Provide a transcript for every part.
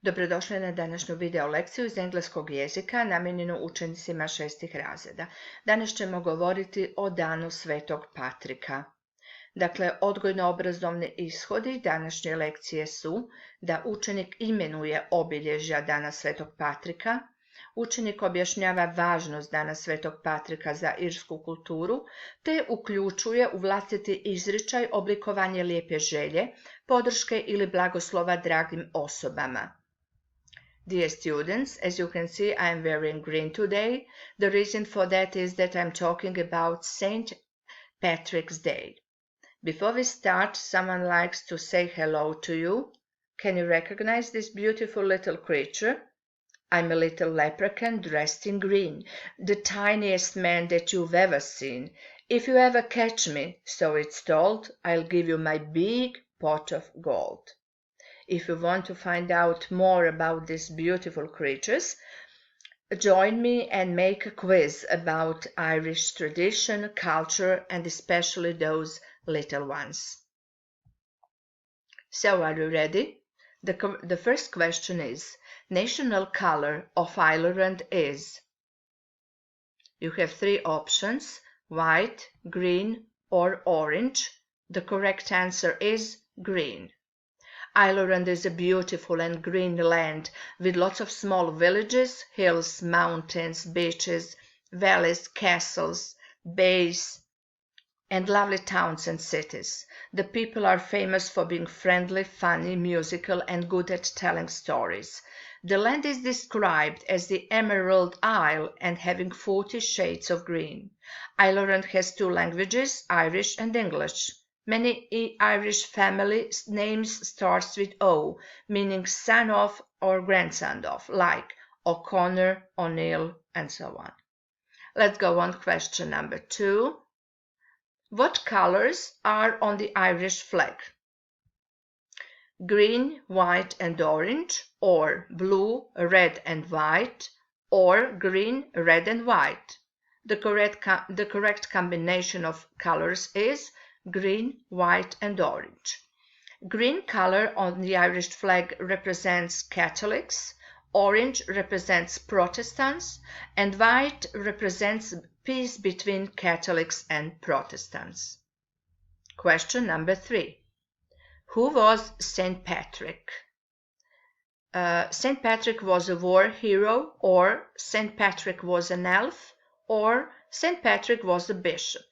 Dobrodošli na današnju video lekciju iz engleskog jezika namijenjenu učenicima 6. razreda. Danas ćemo govoriti o danu Svetog Patrika. Dakle, odgojno-obrazovni ishodi današnje lekcije su da učenik imenuje obilježja dana Svetog Patrika, učenik objašnjava važnost dana Svetog Patrika za irsku kulturu, te uključuje u vlastiti izričaj oblikovanje lijepe želje, podrške ili blagoslova dragim osobama. Dear students, as you can see, I am wearing green today. The reason for that is that I'm talking about St. Patrick's Day. Before we start, someone likes to say hello to you. Can you recognize this beautiful little creature? I'm a little leprechaun dressed in green, the tiniest man that you've ever seen. If you ever catch me, so it's told, I'll give you my big pot of gold. If you want to find out more about these beautiful creatures, join me and make a quiz about Irish tradition, culture, and especially those little ones. So, are you ready? The first question is, national color of Ireland is? You have three options, white, green, or orange. The correct answer is green. Ireland is a beautiful and green land with lots of small villages, hills, mountains, beaches, valleys, castles, bays, and lovely towns and cities. The people are famous for being friendly, funny, musical, and good at telling stories. The land is described as the Emerald Isle and having 40 shades of green. Ireland has two languages, Irish and English. Many Irish family names starts with O, meaning son of or grandson of, like O'Connor, O'Neill, and so on. Let's go on question number 2. What colors are on the Irish flag? Green, white, and orange, or blue, red, and white, or green, red, and white. The correct combination of colors is green, white, and orange. Green color on the Irish flag represents Catholics, orange represents Protestants, and white represents peace between Catholics and Protestants. Question number 3. Who was St. Patrick? St. Patrick was a war hero, or St. Patrick was an elf, or St. Patrick was a bishop.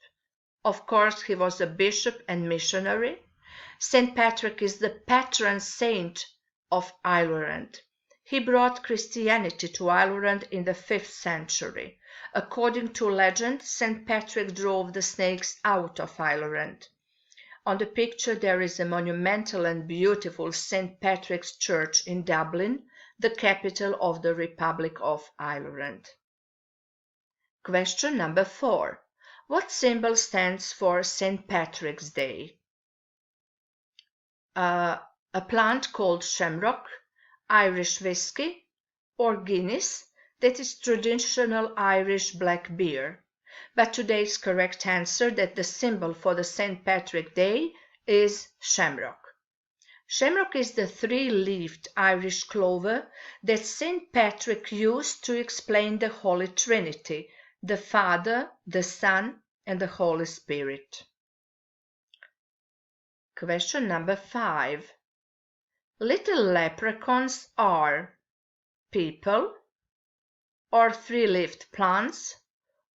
Of course, he was a bishop and missionary. St. Patrick is the patron saint of Ireland. He brought Christianity to Ireland in the 5th century. According to legend, St. Patrick drove the snakes out of Ireland. On the picture, there is a monumental and beautiful St. Patrick's Church in Dublin, the capital of the Republic of Ireland. Question number 4. What symbol stands for St. Patrick's Day? A plant called shamrock, Irish whiskey, or Guinness, that is traditional Irish black beer. But today's correct answer that the symbol for the St. Patrick Day is shamrock. Shamrock is the 3-leaved Irish clover that St. Patrick used to explain the Holy Trinity, the Father, the Son, and the Holy Spirit. Question number 5. Little leprechauns are people, or 3-leaved plants,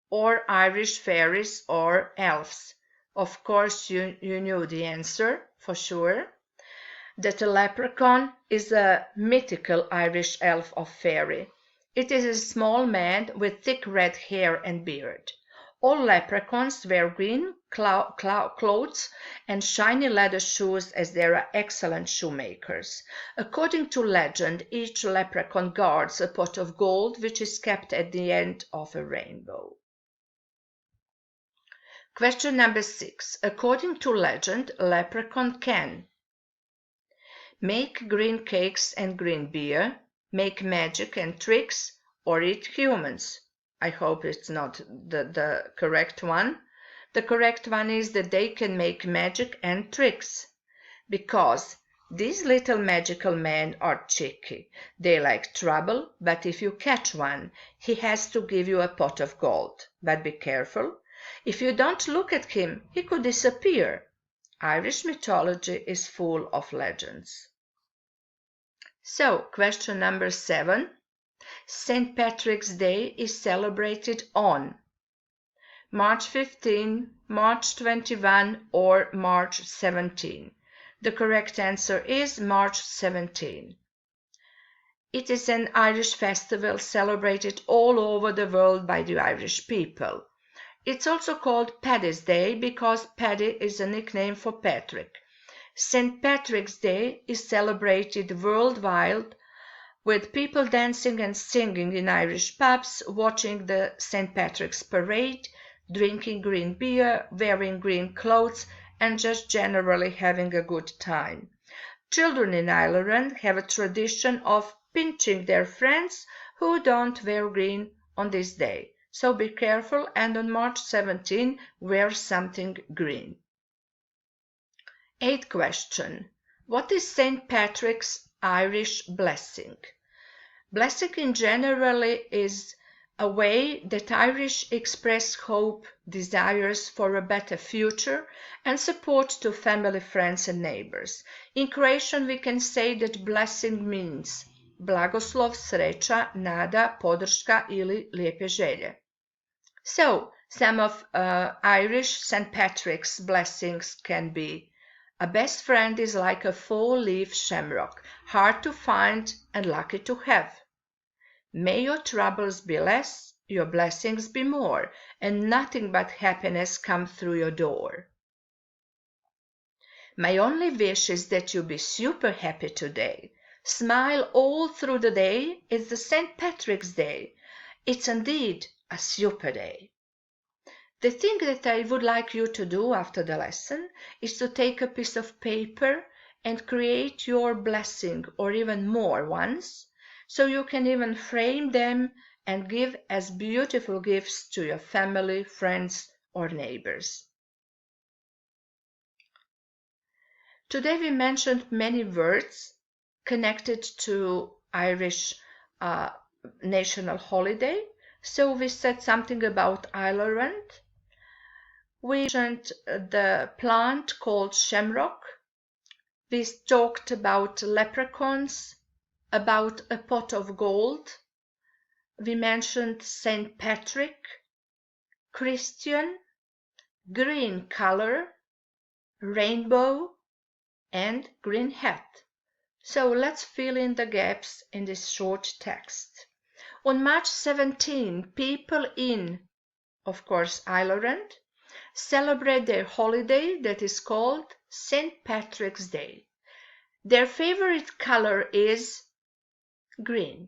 or Irish fairies or elves. Of course, you knew the answer for sure. That a leprechaun is a mythical Irish elf or fairy. It is a small man with thick red hair and beard. All leprechauns wear green clothes and shiny leather shoes, as they are excellent shoemakers. According to legend, each leprechaun guards a pot of gold which is kept at the end of a rainbow. Question number 6. According to legend, a leprechaun can make green cakes and green beer, make magic and tricks, or eat humans. I hope it's not the correct one. The correct one is that they can make magic and tricks, because These little magical men are cheeky. They like trouble, but if you catch one, he has to give you a pot of gold. But be careful. If you don't look at him, he could disappear. Irish mythology is full of legends. So, question number 7. St. Patrick's Day is celebrated on March 15, March 21, or March 17. The correct answer is March 17. It is an Irish festival celebrated all over the world by the Irish people. It's also called Paddy's Day because Paddy is a nickname for Patrick. St. Patrick's Day is celebrated worldwide with people dancing and singing in Irish pubs, watching the St. Patrick's Parade, drinking green beer, wearing green clothes, and just generally having a good time. Children in Ireland have a tradition of pinching their friends who don't wear green on this day. So be careful and on March 17 wear something green. 8th question. What is St. Patrick's Irish blessing? Blessing in generally is a way that Irish express hope, desires for a better future, and support to family, friends, and neighbors. In Croatian, we can say that blessing means blagoslov, sreća, nada, podrška ili lijepe želje. So, some of Irish St. Patrick's blessings can be: a best friend is like a four-leaf shamrock, hard to find and lucky to have. May your troubles be less, your blessings be more, and nothing but happiness come through your door. My only wish is that you be super happy today. Smile all through the day. It's the St. Patrick's Day. It's indeed a super day. The thing that I would like you to do after the lesson is to take a piece of paper and create your blessing or even more ones, so you can even frame them and give as beautiful gifts to your family, friends, or neighbors. Today we mentioned many words connected to Irish national holiday. So we said something about Ireland. We mentioned the plant called shamrock. We talked about leprechauns, about a pot of gold. We mentioned St. Patrick, Christian, green color, rainbow, and green hat. So let's fill in the gaps in this short text. On March 17, people in, of course, Ireland, celebrate their holiday that is called St. Patrick's Day. Their favorite color is green.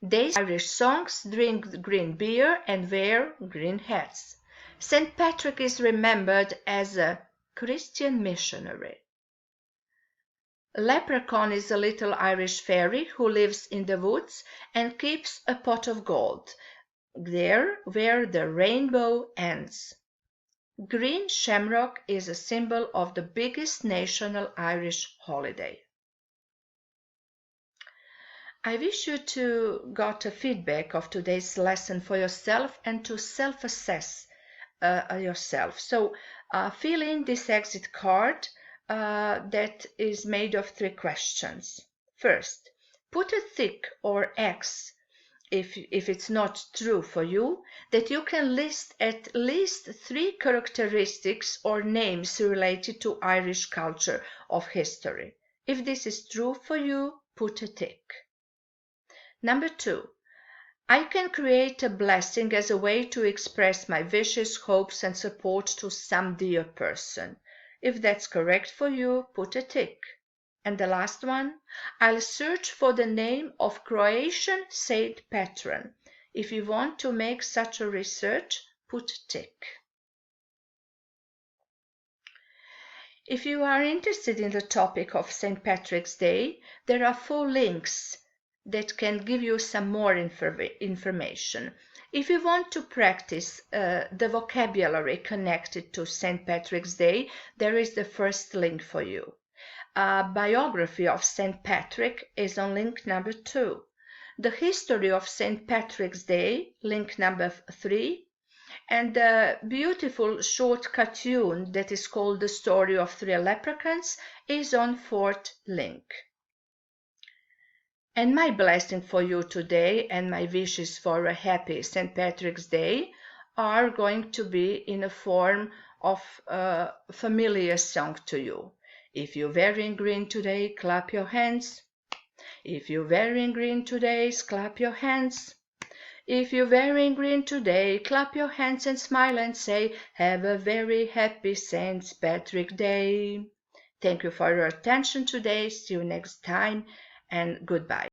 They sing Irish songs, drink green beer, and wear green hats. St. Patrick is remembered as a Christian missionary. Leprechaun is a little Irish fairy who lives in the woods and keeps a pot of gold, there where the rainbow ends. Green shamrock is a symbol of the biggest national Irish holiday. I wish you to got a feedback of today's lesson for yourself and to self-assess yourself. So fill in this exit card that is made of 3 questions. First, put a tick or X if it's not true for you, that you can list at least 3 characteristics or names related to Irish culture of history. If this is true for you, put a tick. Number 2, I can create a blessing as a way to express my wishes, hopes, and support to some dear person. If that's correct for you, put a tick. And the last one, I'll search for the name of Croatian saint patron. If you want to make such a research, put tick. If you are interested in the topic of St. Patrick's Day, there are 4 links that can give you some more information. If you want to practice the vocabulary connected to St. Patrick's Day, there is the first link for you. A biography of St. Patrick is on link number 2. The history of St. Patrick's Day, link number 3. And the beautiful short cartoon that is called The Story of Three Leprechauns is on 4th link. And my blessing for you today and my wishes for a happy St. Patrick's Day are going to be in a form of a familiar song to you. If you're wearing green today, clap your hands. If you're wearing green today, clap your hands. If you're wearing green today, clap your hands and smile and say, have a very happy St. Patrick's Day. Thank you for your attention today. See you next time and goodbye.